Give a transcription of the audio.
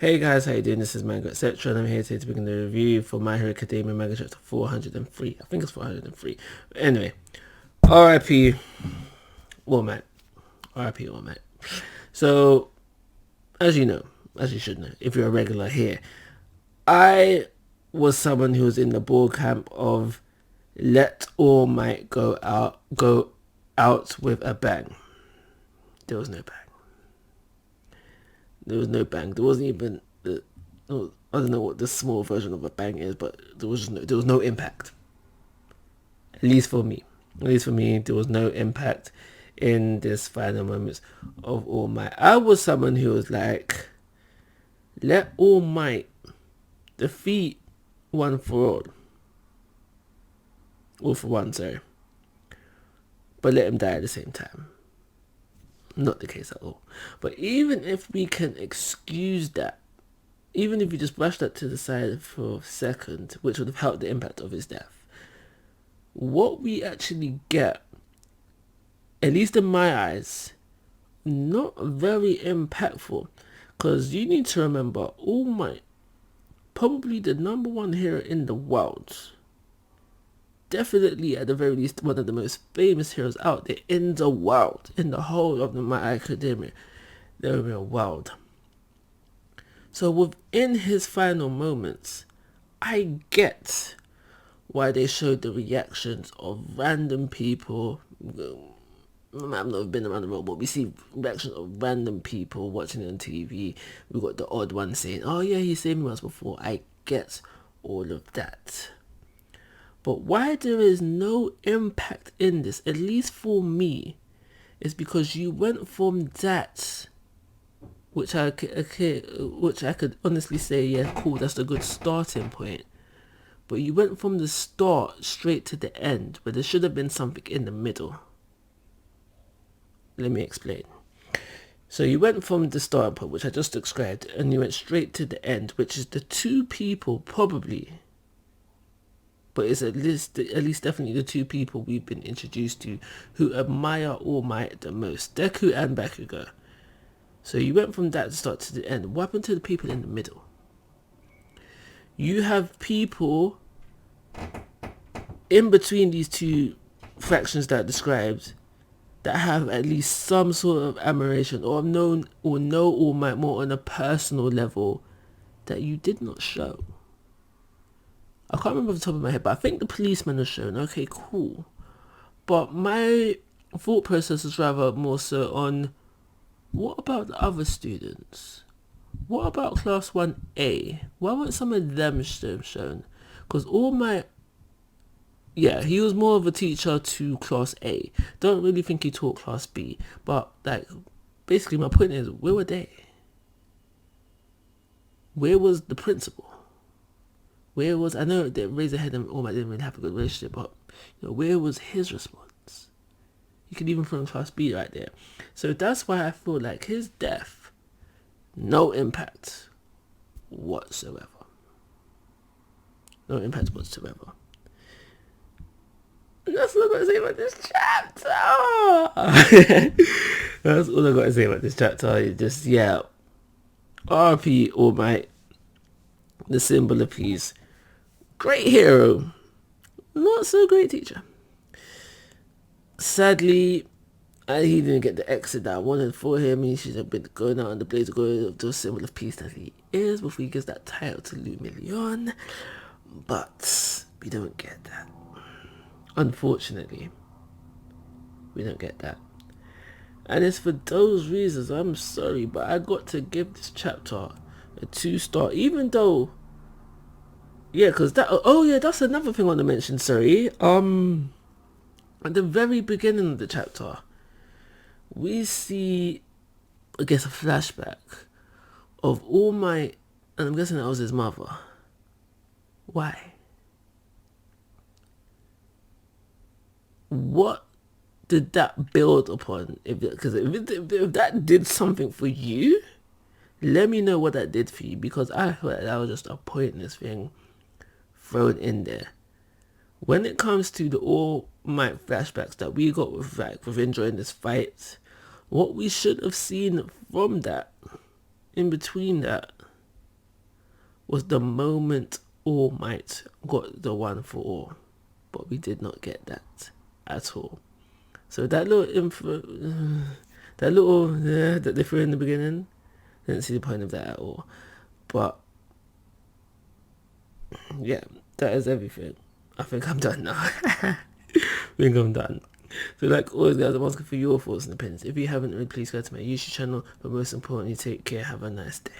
Hey guys, how you doing? This is Manga, etc. And I'm here today to begin the review for My Hero Academia Manga chapter 403. I think it's 403. Anyway, RIP All Might. RIP All Might. So, as you know, as you should know, if you're a regular here, I was someone who was in the ball camp of let All Might go out with a bang. There was no bang. There was no bang. There wasn't even I don't know what the small version of a bang is, but there was no impact. At least for me. There was no impact in this final moments of All Might. I was someone who was like, let All Might defeat One for All. All for One, sorry. But let him die at the same time. Not the case at all. But even if we can excuse that, even if you just brush that to the side for a second, which would have helped the impact of his death, what we actually get, at least in my eyes, not very impactful. Because you need to remember, All Might, probably the number one hero in the world, definitely at the very least one of the most famous heroes out there in the world, in the whole of the My Academia, the real world. So within his final moments, I get why they showed the reactions of random people. I've not been around the world, but we see reactions of random people watching it on TV. We got the odd one saying, oh yeah, he saved me once before. I get all of that. But why there is no impact in this, at least for me, is because you went from that, which I could honestly say, yeah, cool, that's a good starting point. But you went from the start straight to the end, where there should have been something in the middle. Let me explain. So you went from the starting point, which I just described, and you went straight to the end, which is the two people probably, but it's at least definitely the two people we've been introduced to who admire All Might the most, Deku and Bakugo. So you went from that start to the end. What happened to the people in the middle? You have people in between these two factions that I described that have at least some sort of admiration or know All Might more on a personal level that you did not show. I can't remember off the top of my head, but I think the policeman was shown. Okay, cool. But my thought process is rather more so on, what about the other students? What about class 1A? Why weren't some of them shown? Because All Might, yeah, he was more of a teacher to class A. Don't really think he taught class B. But, like, basically my point is, where were they? Where was the principal? I know that Razorhead and All Might didn't really have a good relationship, but where was his response? You could even throw in class B right there. So that's why I feel like his death, no impact whatsoever. No impact whatsoever. And that's all I got to say about this chapter. That's all I got to say about this chapter. Just, yeah. RP All Might, the symbol of peace. Great hero, not so great teacher. Sadly, he didn't get the exit that I wanted for him. He should have been going out on the blaze of glory to a symbol of peace that he is before he gives that title to Lumillion. But we don't get that. Unfortunately, we don't get that. And it's for those reasons, I'm sorry, but I got to give this chapter a 2-star, even though, yeah, because that's another thing I want to mention, sorry. At the very beginning of the chapter, we see, I guess, a flashback of All Might, and I'm guessing that was his mother. Why? What did that build upon? Because if that did something for you, let me know what that did for you, because I thought that was just a pointless thing thrown in there. When it comes to the All Might flashbacks that we got with enjoying this fight, what we should have seen from that, in between that, was the moment All Might got the one for all, but we did not get that at all. So that little that they threw in the beginning, didn't see the point of that at all. But yeah, that is everything. I think I'm done now. I think I'm done. So like always guys, I'm asking for your thoughts and opinions. If you haven't already, please go to my YouTube channel. But most importantly, take care. Have a nice day.